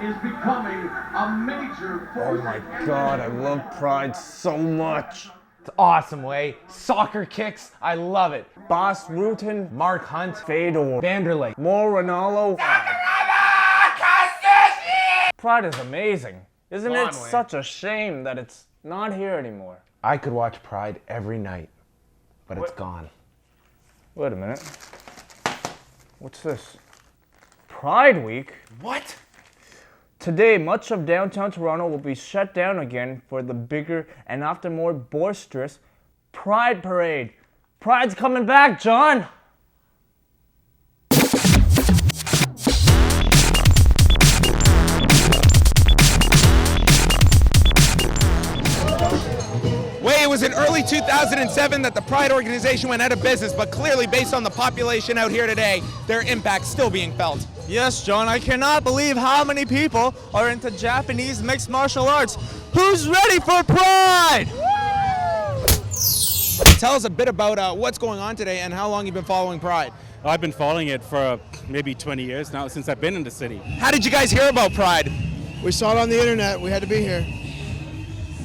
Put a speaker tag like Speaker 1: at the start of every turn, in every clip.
Speaker 1: is becoming a major
Speaker 2: Oh
Speaker 1: force.
Speaker 2: my God, I love Pride so much.
Speaker 3: It's awesome, Way. Soccer kicks, I love it.
Speaker 2: Bas Rutten,
Speaker 3: Mark Hunt,
Speaker 2: Fedor,
Speaker 3: Vanderlei.
Speaker 2: Mo Ronaldo. Pride is amazing. Isn't
Speaker 3: Go
Speaker 2: it
Speaker 3: on, Wayne.
Speaker 2: such a shame that it's not here anymore?
Speaker 3: I could watch Pride every night, but it's gone.
Speaker 2: Wait a minute. What's this? Pride Week?
Speaker 3: What?
Speaker 2: Today, much of downtown Toronto will be shut down again for the bigger and often more boisterous Pride Parade. Pride's coming back, John!
Speaker 4: It was in early 2007 that the Pride organization went out of business, but clearly based on the population out here today, their impact's still being felt.
Speaker 5: Yes, John, I cannot believe how many people are into Japanese mixed martial arts. Who's ready for Pride?
Speaker 4: Tell us a bit about what's going on today and how long you've been following Pride.
Speaker 6: I've been following it for maybe 20 years now, since I've been in the city.
Speaker 4: How did you guys hear about Pride?
Speaker 7: We saw it on the internet. We had to be here.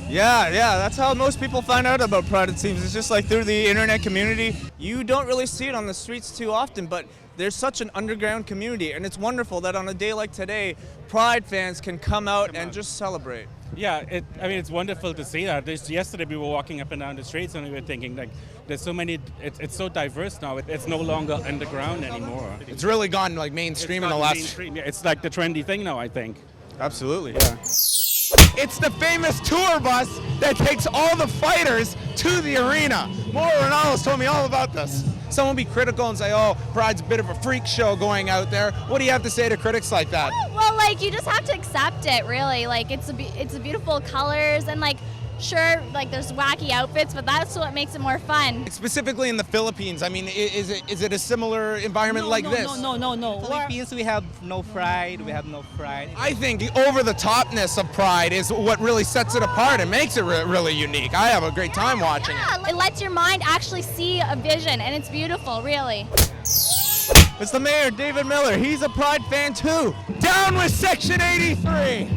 Speaker 5: Yeah, that's how most people find out about Pride, it seems. It's just like through the internet community. You don't really see it on the streets too often, but there's such an underground community, and it's wonderful that on a day like today, Pride fans can come out and just celebrate.
Speaker 6: Yeah, it's wonderful to see that. Yesterday we were walking up and down the streets and we were thinking, like, there's so many, it's so diverse now. It's no longer underground anymore.
Speaker 4: It's really gone like mainstream in the last...
Speaker 6: Mainstream. Yeah, it's like the trendy thing now, I think.
Speaker 5: Absolutely.
Speaker 6: Yeah.
Speaker 4: It's the famous tour bus that takes all the fighters to the arena. Mo Ronaldo's told me all about this. Someone will be critical and say, oh, Pride's a bit of a freak show going out there. What do you have to say to critics like that?
Speaker 8: Well, like, you just have to accept it, really. Like, it's a beautiful colors, and like, sure, like, there's wacky outfits, but that's what makes it more fun.
Speaker 4: Specifically in the Philippines, I mean, is it a similar environment like this?
Speaker 9: No. Philippines, we have no pride. We have no pride.
Speaker 4: I think the over-the-topness of Pride is what really sets it apart and makes it really unique. I have a great time watching it.
Speaker 8: It lets your mind actually see a vision, and it's beautiful, really.
Speaker 5: It's the mayor, David Miller. He's a Pride fan too.
Speaker 4: Down with Section 83!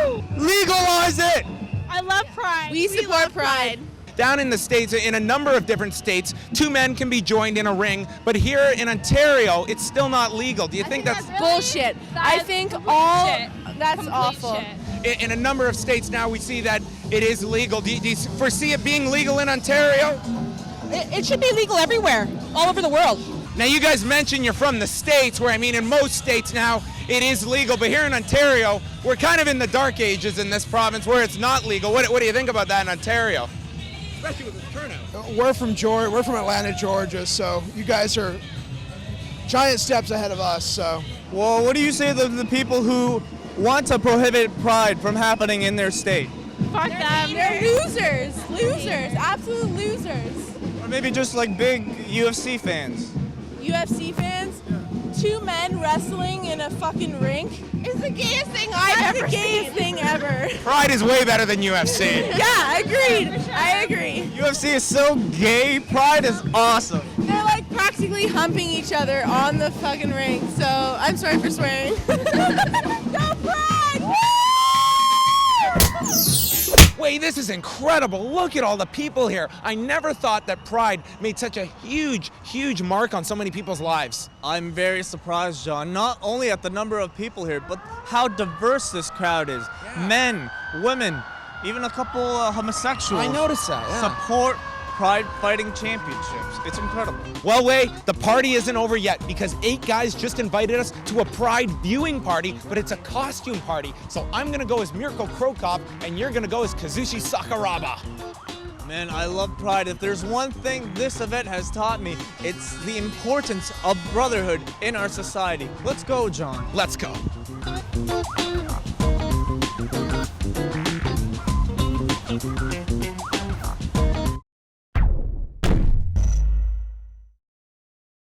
Speaker 5: Woo! Legalize it!
Speaker 10: I love Pride.
Speaker 11: We support Pride.
Speaker 4: Down in the States, in a number of different states, two men can be joined in a ring, but here in Ontario, it's still not legal. Do you think that's
Speaker 11: bullshit? I think that's awful.
Speaker 4: In a number of states now, we see that it is legal. Do you foresee it being legal in Ontario?
Speaker 11: It should be legal everywhere, all over the world.
Speaker 4: Now, you guys mentioned you're from the States, where, I mean, in most states now, it is legal, but here in Ontario, we're kind of in the dark ages in this province where it's not legal. What do you think about that in Ontario? Especially with this turnout.
Speaker 7: We're from Georgia. We're from Atlanta, Georgia. So you guys are giant steps ahead of us. So.
Speaker 5: Well, what do you say to the people who want to prohibit Pride from happening in their state?
Speaker 10: Fuck them.
Speaker 11: They're losers. Absolute losers.
Speaker 5: Or maybe just like big UFC fans.
Speaker 11: UFC fans? 2 men wrestling in a fucking rink is the gayest thing I've ever seen. That's the gayest thing ever.
Speaker 4: Pride is way better than UFC.
Speaker 11: Yeah, agreed. I agree.
Speaker 5: UFC is so gay. Pride is awesome.
Speaker 11: They're like practically humping each other on the fucking ring. So I'm sorry for swearing. Go Pride!
Speaker 4: Wait, this is incredible. Look at all the people here. I never thought that Pride made such a huge, huge mark on so many people's lives.
Speaker 5: I'm very surprised, John, not only at the number of people here, but how diverse this crowd is. Yeah. Men, women, even a couple homosexuals.
Speaker 4: I noticed that, yeah.
Speaker 5: Support Pride Fighting Championships. It's incredible.
Speaker 4: Well, Way, the party isn't over yet because 8 guys just invited us to a Pride viewing party, but it's a costume party. So I'm gonna go as Mirko Krokop and you're gonna go as Kazushi Sakuraba.
Speaker 5: Man, I love Pride. If there's one thing this event has taught me, it's the importance of brotherhood in our society. Let's go, John.
Speaker 4: Let's go.